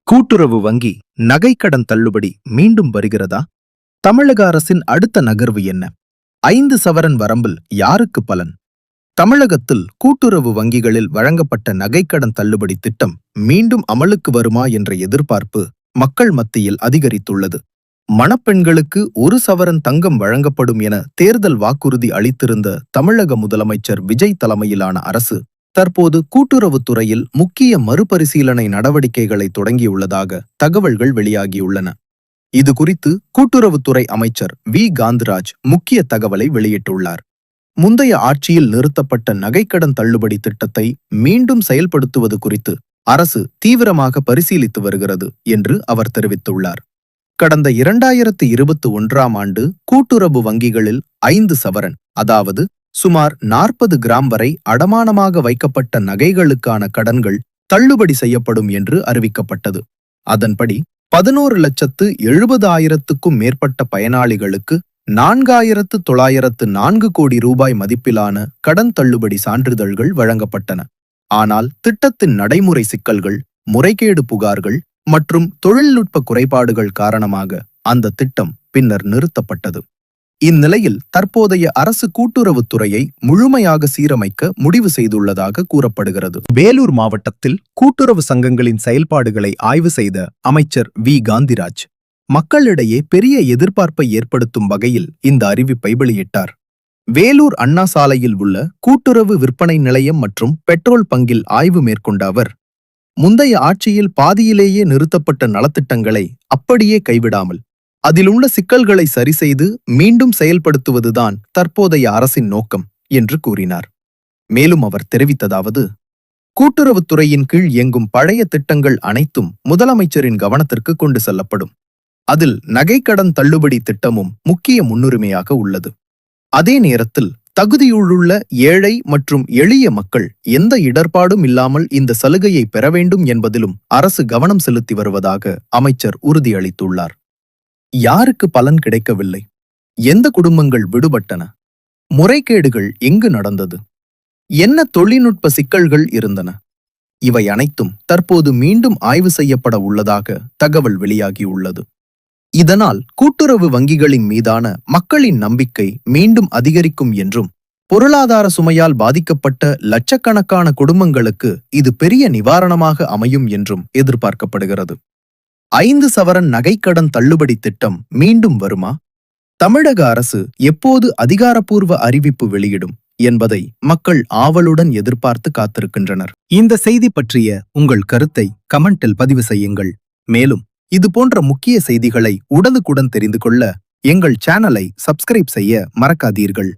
கூட்டுறவு வங்கி நகைக்கடன் தள்ளுபடி மீண்டும் வருகிறதா? தமிழக அரசின் அடுத்த நகர்வு என்ன? 5 சவரன் வரம்பில் யாருக்கு பலன்? தமிழகத்தில் கூட்டுறவு வங்கிகளில் வழங்கப்பட்ட நகைக்கடன் தள்ளுபடி திட்டம் மீண்டும் அமலுக்கு வருமா என்ற எதிர்பார்ப்பு மக்கள் மத்தியில் அதிகரித்துள்ளது. மணப்பெண்களுக்கு 1 சவரன் தங்கம் வழங்கப்படும் என தேர்தல் வாக்குறுதி அளித்திருந்த தமிழக முதலமைச்சர் விஜய் தலைமையிலான அரசு தற்போது கூட்டுறவுத்துறையில் முக்கிய மறுபரிசீலனை நடவடிக்கைகளை தொடங்கியுள்ளதாக தகவல்கள் வெளியாகியுள்ளன. இதுகுறித்து கூட்டுறவுத்துறை அமைச்சர் வி. காந்தராஜ் முக்கிய தகவலை வெளியிட்டுள்ளார். முந்தைய ஆட்சியில் நிறுத்தப்பட்ட நகைக்கடன் தள்ளுபடி திட்டத்தை மீண்டும் செயல்படுத்துவது குறித்து அரசு தீவிரமாக பரிசீலித்து வருகிறது என்று அவர் தெரிவித்துள்ளார். கடந்த 2021ஆம் ஆண்டு கூட்டுறவு வங்கிகளில் 5 சவரன், அதாவது சுமார் 40 கிராம் வரை அடமானமாக வைக்கப்பட்ட நகைகளுக்கான கடன்கள் தள்ளுபடி செய்யப்படும் என்று அறிவிக்கப்பட்டது. அதன்படி 11,70,000க்கும் மேற்பட்ட பயனாளிகளுக்கு 4,904 கோடி ரூபாய் மதிப்பிலான கடன் தள்ளுபடி சான்றிதழ்கள் வழங்கப்பட்டன. ஆனால் திட்டத்தின் நடைமுறை சிக்கல்கள், முறைகேடு புகார்கள் மற்றும் தொழில்நுட்ப குறைபாடுகள் காரணமாக அந்த திட்டம் பின்னர் நிறுத்தப்பட்டது. இந்நிலையில் தற்போதைய அரசு கூட்டுறவுத்துறையை முழுமையாக சீரமைக்க முடிவு செய்துள்ளதாக கூறப்படுகிறது. வேலூர் மாவட்டத்தில் கூட்டுறவு சங்கங்களின் செயல்பாடுகளை ஆய்வு செய்த அமைச்சர் வி. காந்திராஜ் மக்களிடையே பெரிய எதிர்பார்ப்பை ஏற்படுத்தும் வகையில் இந்த அறிவிப்பை வெளியிட்டார். வேலூர் அண்ணா சாலையில் உள்ள கூட்டுறவு விற்பனை நிலையம் மற்றும் பெட்ரோல் பங்கில் ஆய்வு மேற்கொண்ட அவர், முந்தைய ஆட்சியில் பாதியிலேயே நிறுத்தப்பட்ட நலத்திட்டங்களை அப்படியே கைவிடாமல் அதில் உள்ள சிக்கல்களை சரிசெய்து மீண்டும் செயல்படுத்துவதுதான் தற்போதைய அரசின் நோக்கம் என்று கூறினார். மேலும் அவர் தெரிவித்ததாவது, கூட்டுறவுத்துறையின் கீழ் இயங்கும் பழைய திட்டங்கள் அனைத்தும் முதலமைச்சரின் கவனத்திற்கு கொண்டு செல்லப்படும். அதில் நகைக்கடன் தள்ளுபடி திட்டமும் முக்கிய முன்னுரிமையாக உள்ளது. அதே நேரத்தில் தகுதியுள்ள ஏழை மற்றும் எளிய மக்கள் எந்த இடர்பாடும் இல்லாமல் இந்த சலுகையை பெற வேண்டும் என்பதிலும் அரசு கவனம் செலுத்தி வருவதாக அமைச்சர் உறுதியளித்துள்ளார். யாருக்கு பலன் கிடைக்கவில்லை? எந்த குடும்பங்கள் விடுபட்டன? முறைகேடுகள் எங்கு நடந்தது? என்ன தொழில்நுட்ப சிக்கல்கள் இருந்தன? இவை அனைத்தும் தற்போது மீண்டும் ஆய்வு செய்யப்பட உள்ளதாக தகவல் வெளியாகியுள்ளது. இதனால் கூட்டுறவு வங்கிகளின் மீதான மக்களின் நம்பிக்கை மீண்டும் அதிகரிக்கும் என்றும், பொருளாதார சுமையால் பாதிக்கப்பட்ட லட்சக்கணக்கான குடும்பங்களுக்கு இது பெரிய நிவாரணமாக அமையும் என்றும் எதிர்பார்க்கப்படுகிறது. 5 சவரன் நகைக்கடன் தள்ளுபடி திட்டம் மீண்டும் வருமா? தமிழக அரசு எப்போது அதிகாரப்பூர்வ அறிவிப்பு வெளியிடும் என்பதை மக்கள் ஆவலுடன் எதிர்பார்த்து காத்திருக்கின்றனர். இந்த செய்தி பற்றிய உங்கள் கருத்தை கமெண்டில் பதிவு செய்யுங்கள். மேலும் இதுபோன்ற முக்கிய செய்திகளை உடனுக்குடன் தெரிந்து கொள்ள எங்கள் சேனலை சப்ஸ்கிரைப் செய்ய மறக்காதீர்கள்.